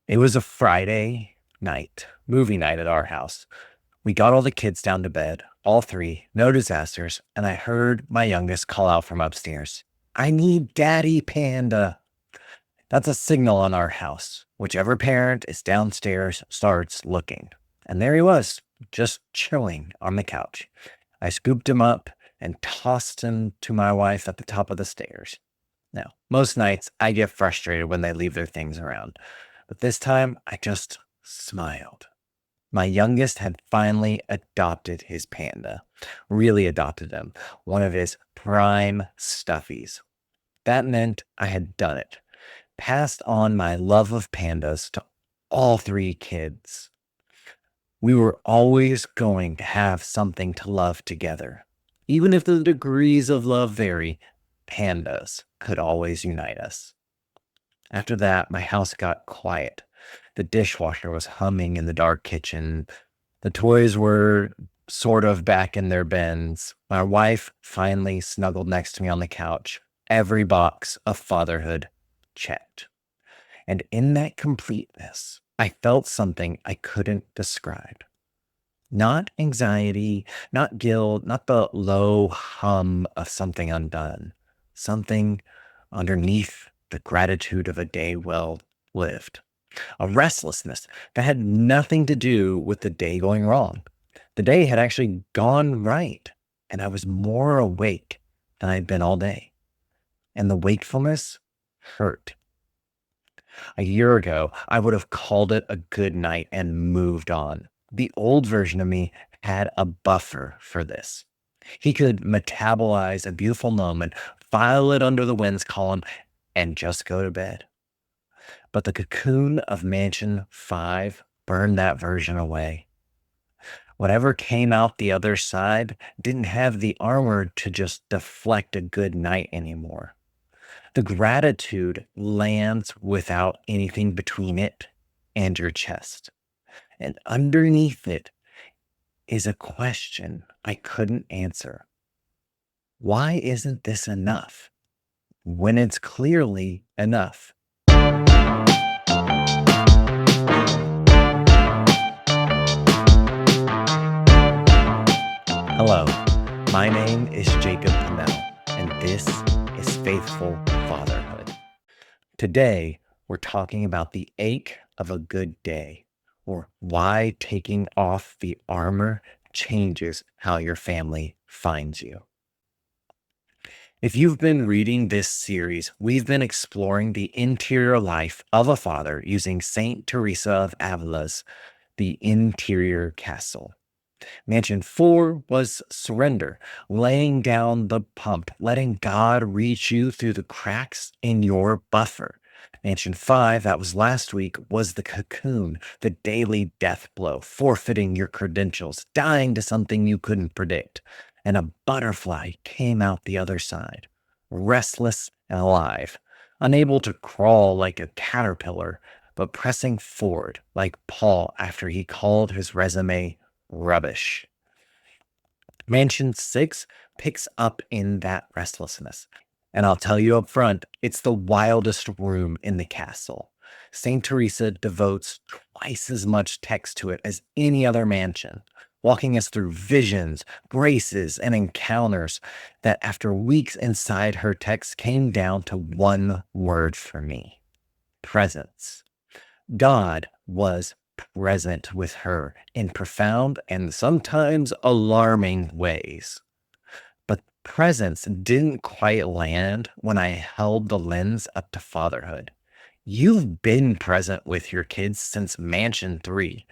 It was a Friday night, movie night at our house. We got all the kids down to bed, all three, no disasters, and I heard my youngest call out from upstairs, I need Daddy Panda. That's a signal on our house. Whichever parent is downstairs starts looking. And there he was, just chilling on the couch. I scooped him up and tossed him to my wife at the top of the stairs. Now, most nights I get frustrated when they leave their things around, but this time I just smiled. My youngest had finally adopted his panda, really adopted him, one of his prime stuffies. That meant I had done it, passed on my love of pandas to all three kids. We were always going to have something to love together. Even if the degrees of love vary, pandas could always unite us. After that, my house got quiet. The dishwasher was humming in the dark kitchen. The toys were sort of back in their bins. My wife finally snuggled next to me on the couch. Every box of fatherhood checked. And in that completeness, I felt something I couldn't describe. Not anxiety, not guilt, not the low hum of something undone. Something underneath the gratitude of a day well lived. A restlessness that had nothing to do with the day going wrong. The day had actually gone right, and I was more awake than I'd been all day. And the wakefulness hurt. A year ago, I would have called it a good night and moved on. The old version of me had a buffer for this. He could metabolize a beautiful moment, file it under the winds column, and just go to bed. But the cocoon of Mansion 5 burned that version away. Whatever came out the other side didn't have the armor to just deflect a good night anymore. The gratitude lands without anything between it and your chest. And underneath it is a question I couldn't answer. Why isn't this enough when it's clearly enough? Hello, my name is Jacob Pannell, and this is Faithful Fatherhood. Today, we're talking about the ache of a good day, or why taking off the armor changes how your family finds you. If you've been reading this series, we've been exploring the interior life of a father using Saint Teresa of Avila's The Interior Castle. Mansion 4 was surrender, laying down the pump, letting God reach you through the cracks in your buffer. Mansion 5, that was last week, was the cocoon, the daily death blow, forfeiting your credentials, dying to something you couldn't predict. And a butterfly came out the other side, restless and alive, unable to crawl like a caterpillar, but pressing forward like Paul after he called his resume rubbish. Mansion 6 picks up in that restlessness. And I'll tell you up front, it's the wildest room in the castle. St. Teresa devotes twice as much text to it as any other mansion, walking us through visions, graces, and encounters that after weeks inside her text came down to one word for me: presence. God was present with her in profound and sometimes alarming ways. But presence didn't quite land when I held the lens up to fatherhood. You've been present with your kids since Mansion 3.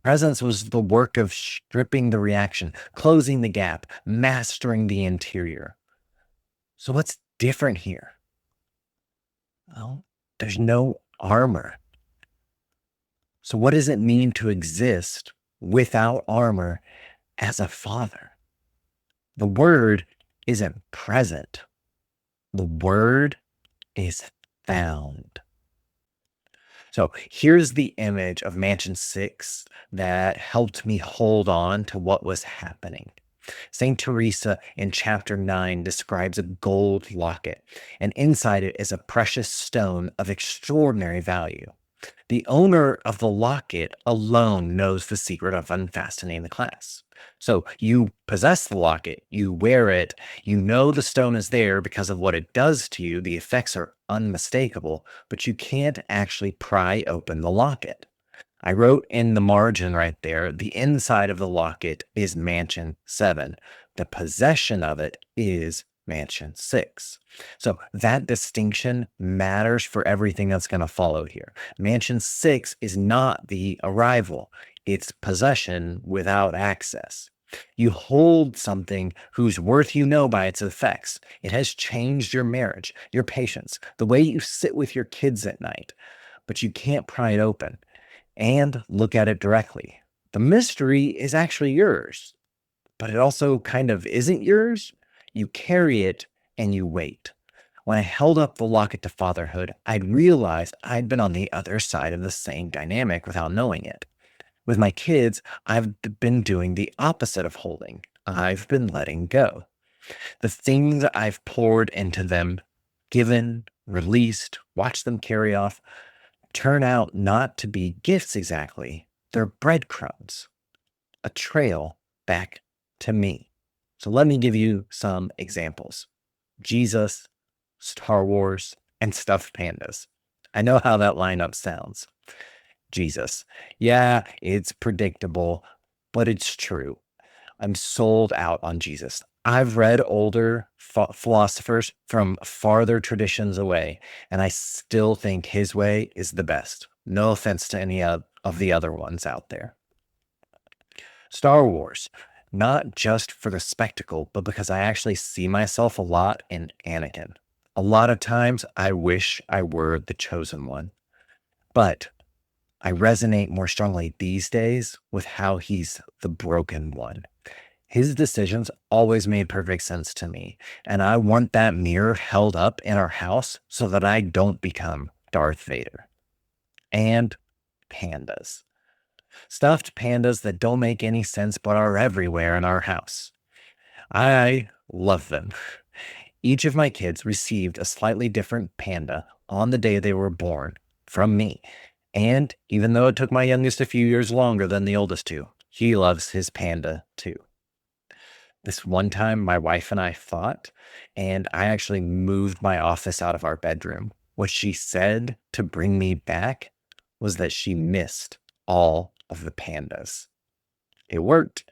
Presence was the work of stripping the reaction, closing the gap, mastering the interior. So what's different here? Well, there's no armor. So what does it mean to exist without armor as a father? The word isn't present. The word is found. So here's the image of Mansion 6 that helped me hold on to what was happening. St. Teresa in chapter 9 describes a gold locket, and inside it is a precious stone of extraordinary value. The owner of the locket alone knows the secret of unfastening the clasp. So you possess the locket, you wear it, you know the stone is there because of what it does to you. The effects are unmistakable, but you can't actually pry open the locket. I wrote in the margin right there, the inside of the locket is Mansion 7. The possession of it is Mansion 6. So that distinction matters for everything that's going to follow here. Mansion 6 is not the arrival, it's possession without access. You hold something whose worth you know by its effects. It has changed your marriage, your patience, the way you sit with your kids at night, but you can't pry it open and look at it directly. The mystery is actually yours, but it also kind of isn't yours. You carry it and you wait. When I held up the locket to fatherhood, I'd realized I'd been on the other side of the same dynamic without knowing it. With my kids, I've been doing the opposite of holding. I've been letting go. The things I've poured into them, given, released, watched them carry off, turn out not to be gifts exactly. They're breadcrumbs, a trail back to me. So let me give you some examples: Jesus, Star Wars, and stuffed pandas. I know how that lineup sounds. Jesus. Yeah, it's predictable, but it's true. I'm sold out on Jesus. I've read older philosophers from farther traditions away, and I still think his way is the best. No offense to any of the other ones out there. Star Wars, not just for the spectacle, but because I actually see myself a lot in Anakin. A lot of times, I wish I were the chosen one, but I resonate more strongly these days with how he's the broken one. His decisions always made perfect sense to me, and I want that mirror held up in our house so that I don't become Darth Vader. And pandas. Stuffed pandas that don't make any sense but are everywhere in our house. I love them. Each of my kids received a slightly different panda on the day they were born from me. And even though it took my youngest a few years longer than the oldest two, he loves his panda too. This one time, my wife and I fought, and I actually moved my office out of our bedroom. What she said to bring me back was that she missed all of the pandas. It worked.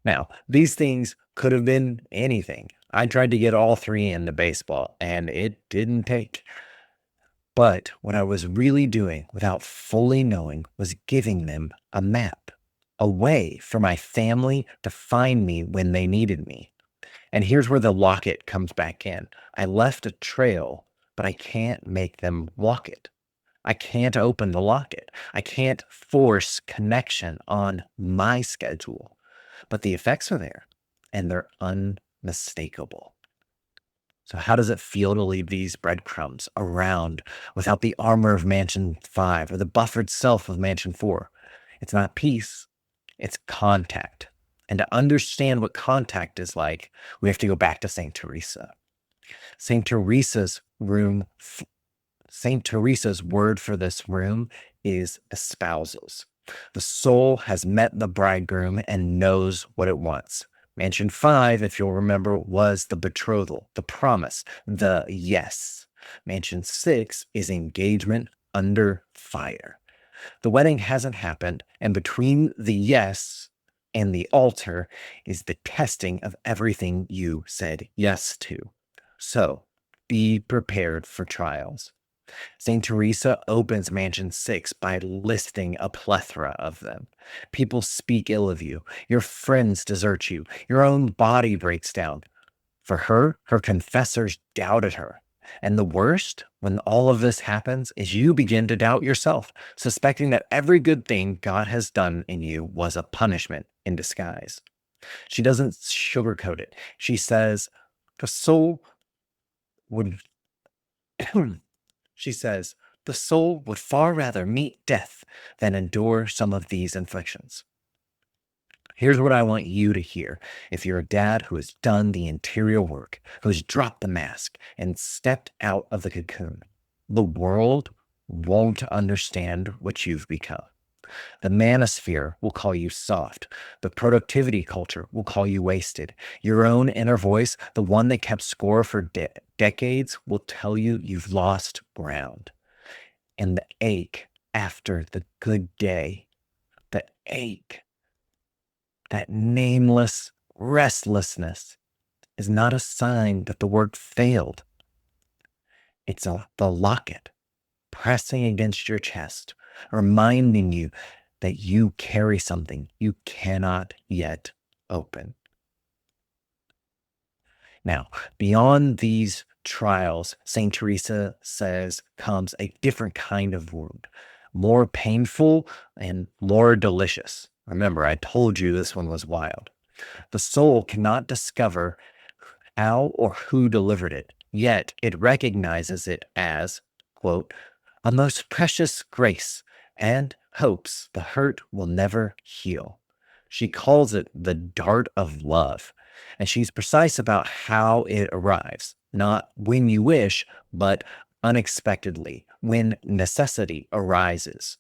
Now, these things could have been anything. I tried to get all three into baseball, and it didn't take. But what I was really doing without fully knowing was giving them a map, a way for my family to find me when they needed me. And here's where the locket comes back in. I left a trail, but I can't make them walk it. I can't open the locket. I can't force connection on my schedule. But the effects are there, and they're unmistakable. So, how does it feel to leave these breadcrumbs around without the armor of Mansion 5 or the buffered self of Mansion 4? It's not peace, it's contact. And to understand what contact is like, we have to go back to St. Teresa. St. Teresa's room, St. Teresa's word for this room is espousals. The soul has met the bridegroom and knows what it wants. Mansion 5, if you'll remember, was the betrothal, the promise, the yes. Mansion 6 is engagement under fire. The wedding hasn't happened, and between the yes and the altar is the testing of everything you said yes to. So be prepared for trials. St. Teresa opens Mansion 6 by listing a plethora of them. People speak ill of you. Your friends desert you. Your own body breaks down. For her, her confessors doubted her. And the worst, when all of this happens, is you begin to doubt yourself, suspecting that every good thing God has done in you was a punishment in disguise. She doesn't sugarcoat it. She says, the soul would She says, the soul would far rather meet death than endure some of these inflictions. Here's what I want you to hear. If you're a dad who has done the interior work, who's dropped the mask and stepped out of the cocoon, the world won't understand what you've become. The manosphere will call you soft. The productivity culture will call you wasted. Your own inner voice, the one that kept score for decades, will tell you you've lost ground. And the ache after the good day, the ache, that nameless restlessness, is not a sign that the work failed. It's the locket pressing against your chest, reminding you that you carry something you cannot yet open. Now, beyond these trials, St. Teresa says comes a different kind of wound, more painful and more delicious. Remember, I told you this one was wild. The soul cannot discover how or who delivered it, yet it recognizes it as, quote, a most precious grace and hopes the hurt will never heal. She calls it the dart of love, and she's precise about how it arrives, not when you wish, but unexpectedly, when necessity arises.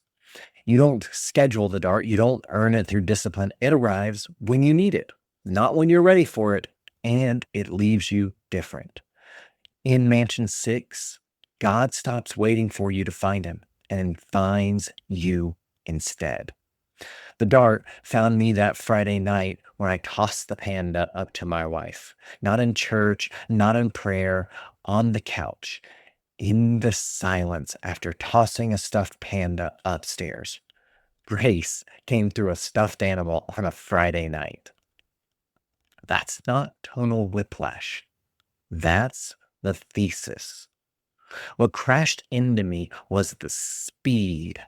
You don't schedule the dart, you don't earn it through discipline. It arrives when you need it, not when you're ready for it, and it leaves you different. In Mansion 6, God stops waiting for you to find him and finds you instead. The dart found me that Friday night when I tossed the panda up to my wife. Not in church, not in prayer, on the couch, in the silence after tossing a stuffed panda upstairs. Grace came through a stuffed animal on a Friday night. That's not tonal whiplash. That's the thesis. What crashed into me was the speed.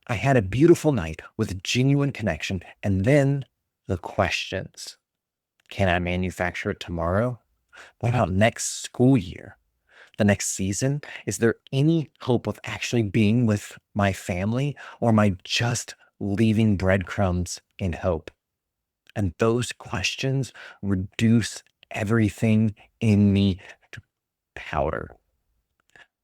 I had a beautiful night with genuine connection, and then the questions. Can I manufacture it tomorrow? What about next school year? The next season? Is there any hope of actually being with my family, or am I just leaving breadcrumbs in hope? And those questions reduce everything in me to powder.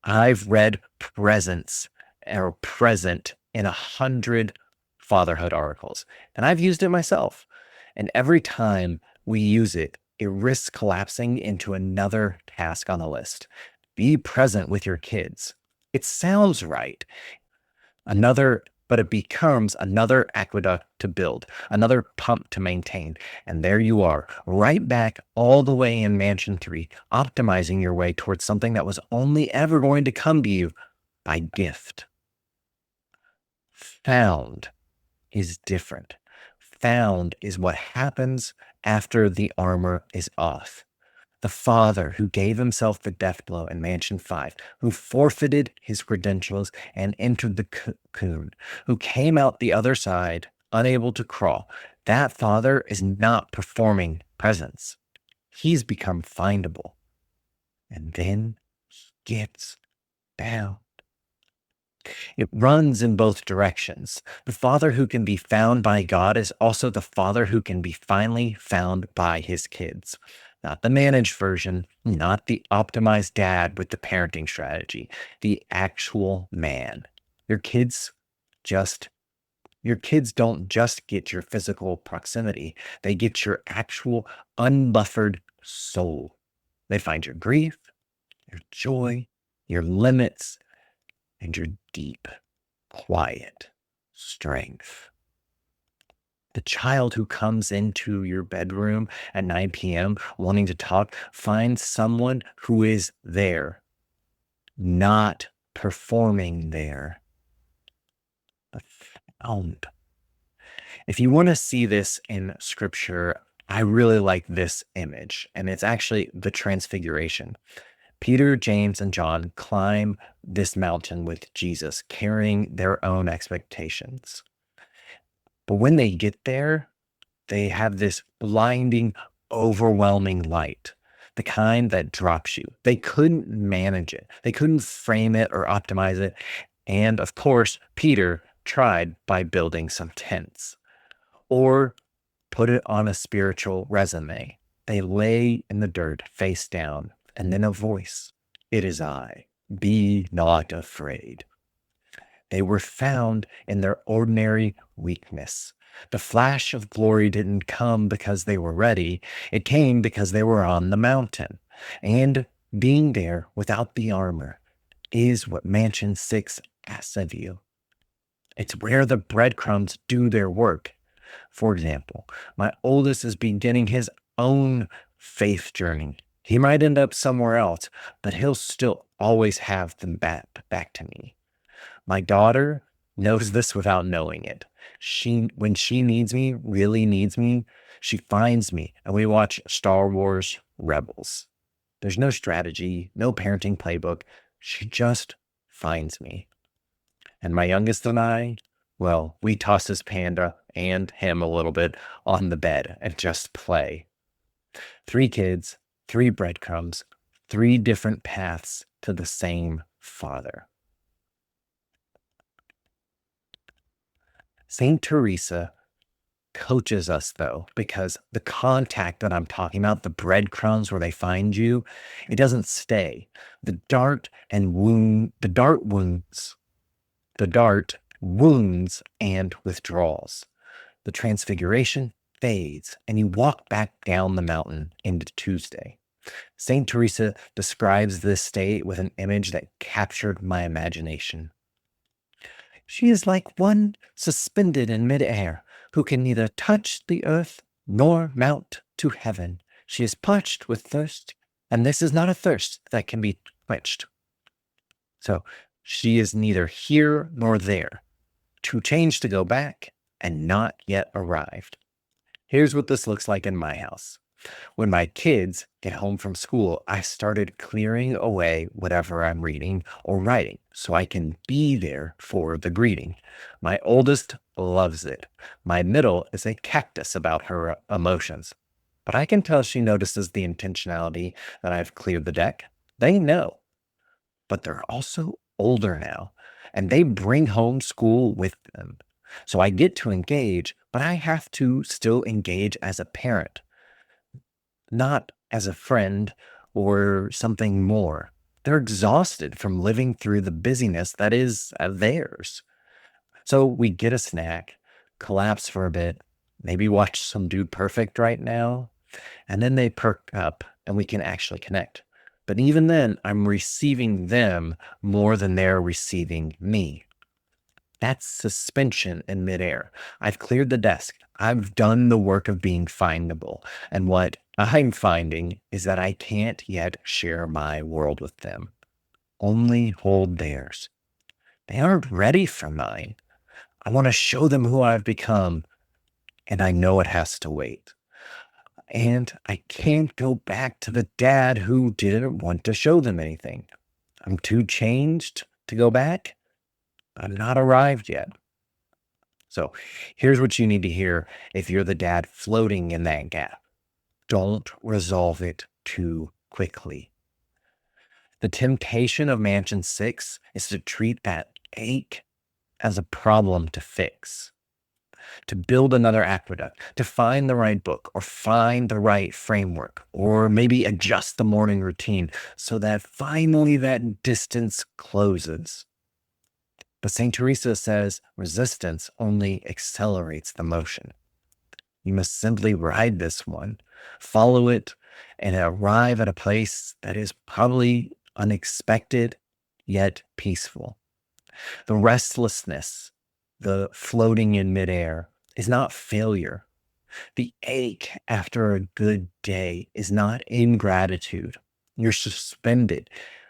I've read presence or present in 100 fatherhood articles, and I've used it myself. And every time we use it, it risks collapsing into another task on the list. Be present with your kids. It sounds right. But it becomes another aqueduct to build, another pump to maintain. And there you are, right back all the way in Mansion 3, optimizing your way towards something that was only ever going to come to you by gift. Found is different. Found is what happens after the armor is off. The father who gave himself the death blow in Mansion 5, who forfeited his credentials and entered the cocoon, who came out the other side unable to crawl. That father is not performing presence. He's become findable. And then he gets down. It runs in both directions. The father who can be found by God is also the father who can be finally found by his kids. Not the managed version, not the optimized dad with the parenting strategy, the actual man. Your kids just your kids don't just get your physical proximity, they get your actual unbuffered soul. They find your grief, your joy, your limits, and your deep, quiet strength. The child who comes into your bedroom at 9 p.m. wanting to talk finds someone who is there, not performing there, but found. If you want to see this in scripture, I really like this image, and it's actually the transfiguration. Peter, James, and John climb this mountain with Jesus, carrying their own expectations. But when they get there, they have this blinding, overwhelming light, the kind that drops you. They couldn't manage it, they couldn't frame it or optimize it. And of course, Peter tried by building some tents or put it on a spiritual resume. They lay in the dirt face down, and then a voice, it is I, be not afraid. They were found in their ordinary weakness. The flash of glory didn't come because they were ready. It came because they were on the mountain. And being there without the armor is what Mansion 6 asks of you. It's where the breadcrumbs do their work. For example, my oldest is beginning his own faith journey. He might end up somewhere else, but he'll still always have them back to me. My daughter knows this without knowing it. When she needs me, really needs me, she finds me and we watch Star Wars Rebels. There's no strategy, no parenting playbook. She just finds me. And my youngest and I, well, we toss his Panda and him a little bit on the bed and just play. 3 kids, 3 breadcrumbs, 3 different paths to the same Father. Saint Teresa coaches us though, because the contact that I'm talking about, the breadcrumbs where they find you, it doesn't stay. The dart wounds and withdrawals. The transfiguration fades, and you walk back down the mountain into Tuesday. St. Teresa describes this state with an image that captured my imagination. She is like one suspended in midair, who can neither touch the earth nor mount to heaven. She is parched with thirst, and this is not a thirst that can be quenched. So she is neither here nor there, to change to go back, and not yet arrived. Here's what this looks like in my house. When my kids get home from school, I started clearing away whatever I'm reading or writing so I can be there for the greeting. My oldest loves it. My middle is a cactus about her emotions. But I can tell she notices the intentionality that I've cleared the deck. They know. But they're also older now, and they bring home school with them. So I get to engage, but I have to still engage as a parent, not as a friend or something more. They're exhausted from living through the busyness that is theirs. So we get a snack, collapse for a bit, maybe watch some Dude Perfect right now, and then they perk up and we can actually connect. But even then, I'm receiving them more than they're receiving me. That's suspension in midair. I've cleared the desk. I've done the work of being findable. And what I'm finding is that I can't yet share my world with them, only hold theirs. They aren't ready for mine. I want to show them who I've become, and I know it has to wait. And I can't go back to the dad who didn't want to show them anything. I'm too changed to go back. I'm not arrived yet. So here's what you need to hear if you're the dad floating in that gap. Don't resolve it too quickly. The temptation of Mansion 6 is to treat that ache as a problem to fix, to build another aqueduct, to find the right book or find the right framework, or maybe adjust the morning routine so that finally that distance closes. But St. Teresa says resistance only accelerates the motion. You must simply ride this one, follow it, and arrive at a place that is probably unexpected yet peaceful. The restlessness, the floating in midair, is not failure. The ache after a good day is not ingratitude. You're suspended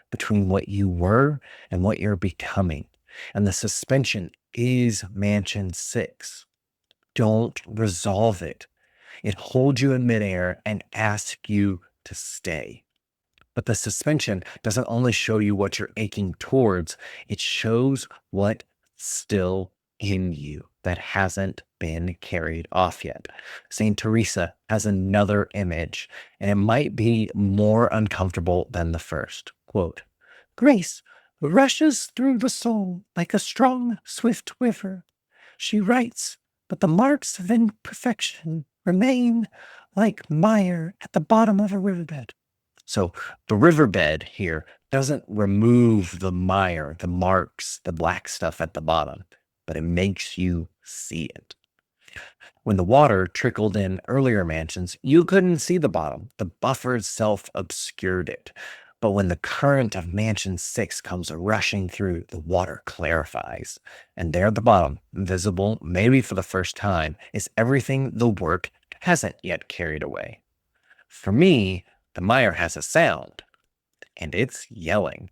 between what you were and what you're becoming. And the suspension is Mansion 6. Don't resolve it. It holds you in midair and asks you to stay. But the suspension doesn't only show you what you're aching towards, it shows what's still in you that hasn't been carried off yet. St. Teresa has another image, and it might be more uncomfortable than the first. Quote, "Grace rushes through the soul like a strong, swift river. She writes, but the marks of imperfection remain like mire at the bottom of a riverbed." So the riverbed here Doesn't remove the mire, the marks, the black stuff at the bottom, but it makes you see it. When the water trickled in earlier mansions, you couldn't see the bottom. The buffer itself obscured it. But when the current of Mansion 6 comes rushing through, the water clarifies. And there at the bottom, visible, maybe for the first time, is everything the work hasn't yet carried away. For me, the mire has a sound, and it's yelling.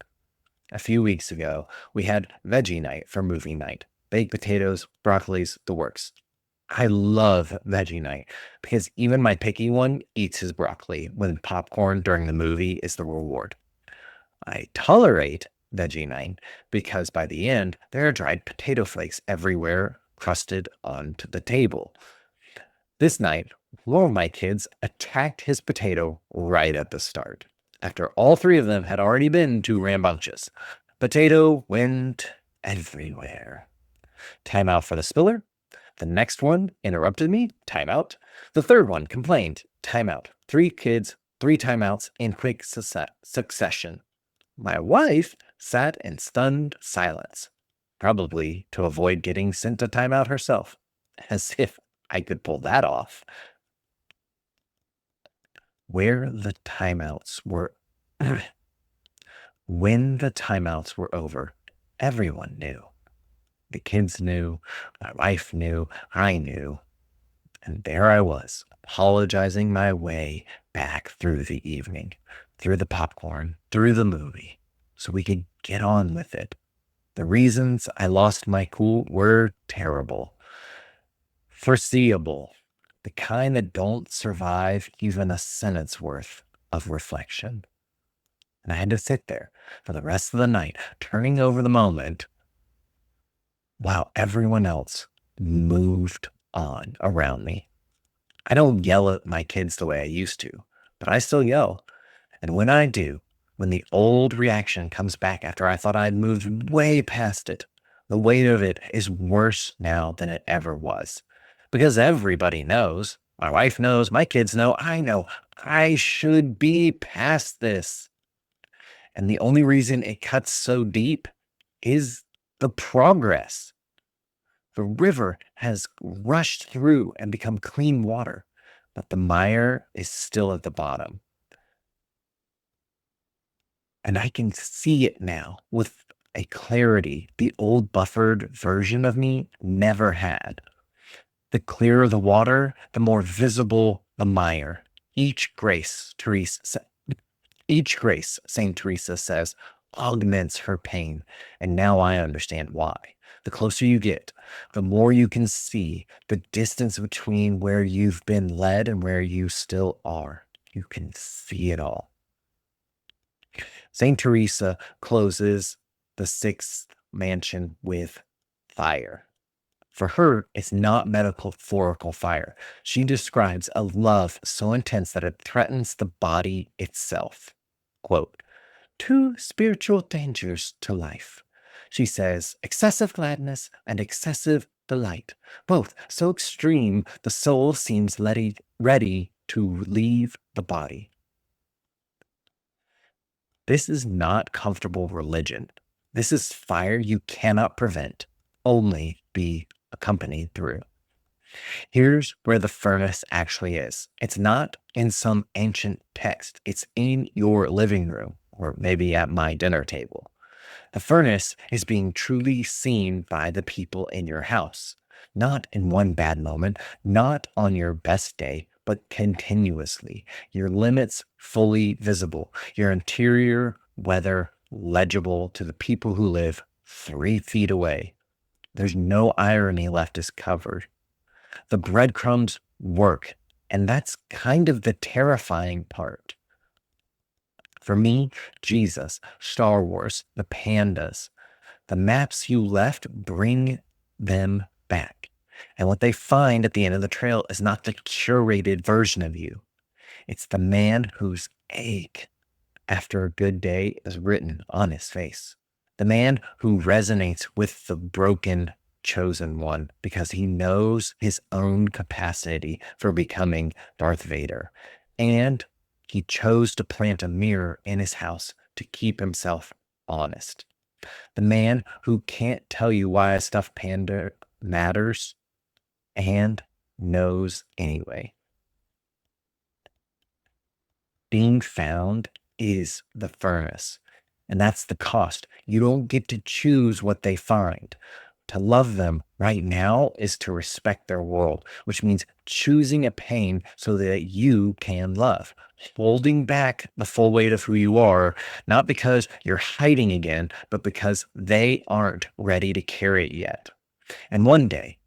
A few weeks ago, we had veggie night for movie night. Baked potatoes, broccolis, the works. I love veggie night because even my picky one eats his broccoli when popcorn during the movie is the reward. I tolerate veggie night because by the end, there are dried potato flakes everywhere crusted onto the table. This night, one of my kids attacked his potato right at the start, after all three of them had already been too rambunctious. Potato went everywhere. Time out for the spiller. The next one interrupted me. Timeout. The third one complained. Timeout. 3 kids, 3 timeouts in quick succession. My wife sat in stunned silence, probably to avoid getting sent to timeout herself, as if I could pull that off. Where the timeouts were, when the timeouts were over, everyone knew. The kids knew, my wife knew, I knew. And there I was, apologizing my way back through the evening, through the popcorn, through the movie, so we could get on with it. The reasons I lost my cool were terrible, foreseeable, the kind that don't survive even a sentence worth of reflection. And I had to sit there for the rest of the night, turning over the moment while everyone else moved on around me. I don't yell at my kids the way I used to, but I still yell. And when I do, when the old reaction comes back after I thought I'd moved way past it, the weight of it is worse now than it ever was. Because everybody knows, my wife knows, my kids know, I should be past this. And the only reason it cuts so deep is the progress. The river has rushed through and become clean water, but the mire is still at the bottom. And I can see it now with a clarity the old buffered version of me never had. The clearer the water, the more visible the mire. Each grace, Saint Teresa says, augments her pain. And now I understand why. The closer you get, the more you can see the distance between where you've been led and where you still are. You can see it all. Saint Teresa closes the 6th mansion with fire. For her, it's not metaphorical fire. She describes a love so intense that it threatens the body itself. Quote, 2 spiritual dangers to life. She says, excessive gladness and excessive delight, both so extreme the soul seems ready to leave the body. This is not comfortable religion. This is fire you cannot prevent, only be accompanied through. Here's where the furnace actually is. It's not in some ancient text. It's in your living room, or maybe at my dinner table. The furnace is being truly seen by the people in your house, not in one bad moment, not on your best day, but continuously. Your limits fully visible, your interior weather legible to the people who live 3 feet away. There's no irony left is covered. The breadcrumbs work, and that's kind of the terrifying part. For me, Jesus, Star Wars, the pandas, the maps you left bring them back. And what they find at the end of the trail is not the curated version of you. It's the man whose ache after a good day is written on his face. The man who resonates with the broken chosen one because he knows his own capacity for becoming Darth Vader. And he chose to plant a mirror in his house to keep himself honest. The man who can't tell you why a stuffed panda matters and knows anyway. Being found is the furnace, and that's the cost. You don't get to choose what they find. To love them right now is to respect their world, which means choosing a pain so that you can love, holding back the full weight of who you are, not because you're hiding again, but because they aren't ready to carry it yet. And one day,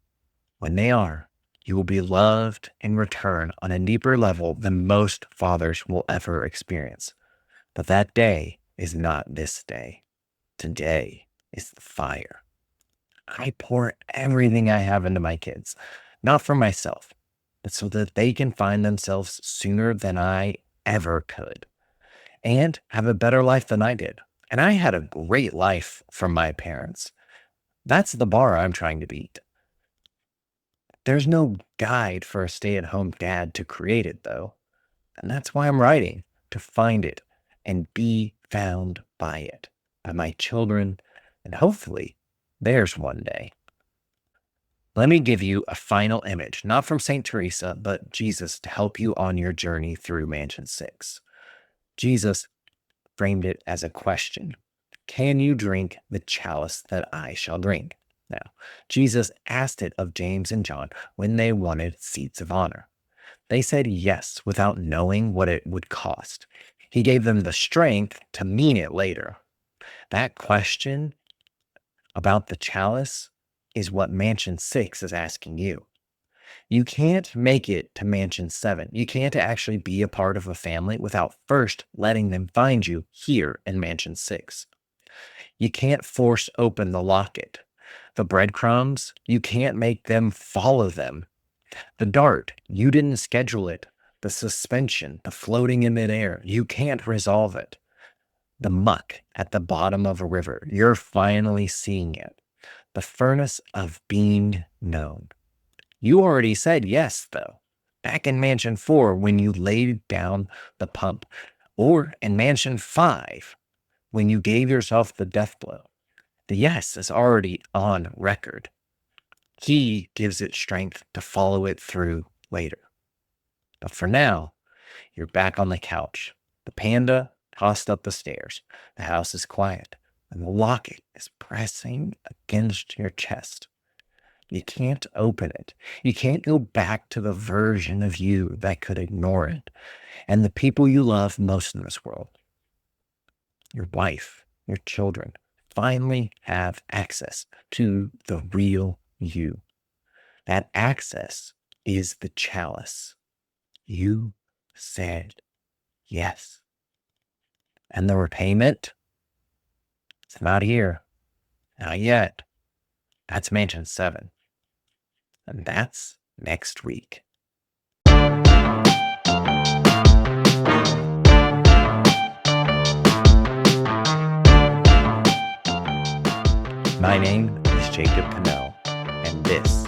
when they are, you will be loved in return on a deeper level than most fathers will ever experience. But that day is not this day. Today is the fire. I pour everything I have into my kids, not for myself, but so that they can find themselves sooner than I ever could and have a better life than I did. And I had a great life from my parents. That's the bar I'm trying to beat. There's no guide for a stay-at-home dad to create it, though. And that's why I'm writing, to find it and be found by it, by my children, and hopefully theirs one day. Let me give you a final image, not from St. Teresa, but Jesus to help you on your journey through Mansion 6. Jesus framed it as a question. Can you drink the chalice that I shall drink? Now, Jesus asked it of James and John when they wanted seats of honor. They said yes without knowing what it would cost. He gave them the strength to mean it later. That question about the chalice is what Mansion 6 is asking you. You can't make it to Mansion 7. You can't actually be a part of a family without first letting them find you here in Mansion 6. You can't force open the locket. The breadcrumbs, you can't make them follow them. The dart, you didn't schedule it. The suspension, the floating in midair, you can't resolve it. The muck at the bottom of a river, you're finally seeing it. The furnace of being known. You already said yes, though. Back in Mansion 4, when you laid down the pump, or in Mansion 5, when you gave yourself the death blow. The yes is already on record. He gives it strength to follow it through later. But for now, you're back on the couch. The panda tossed up the stairs. The house is quiet, and the locket is pressing against your chest. You can't open it. You can't go back to the version of you that could ignore it. And the people you love most in this world, your wife, your children, finally have access to the real you. That access is the chalice. You said yes. And the repayment? It's not here. Not yet. That's Mansion 7. And that's next week. My name is Jacob Pannell, and this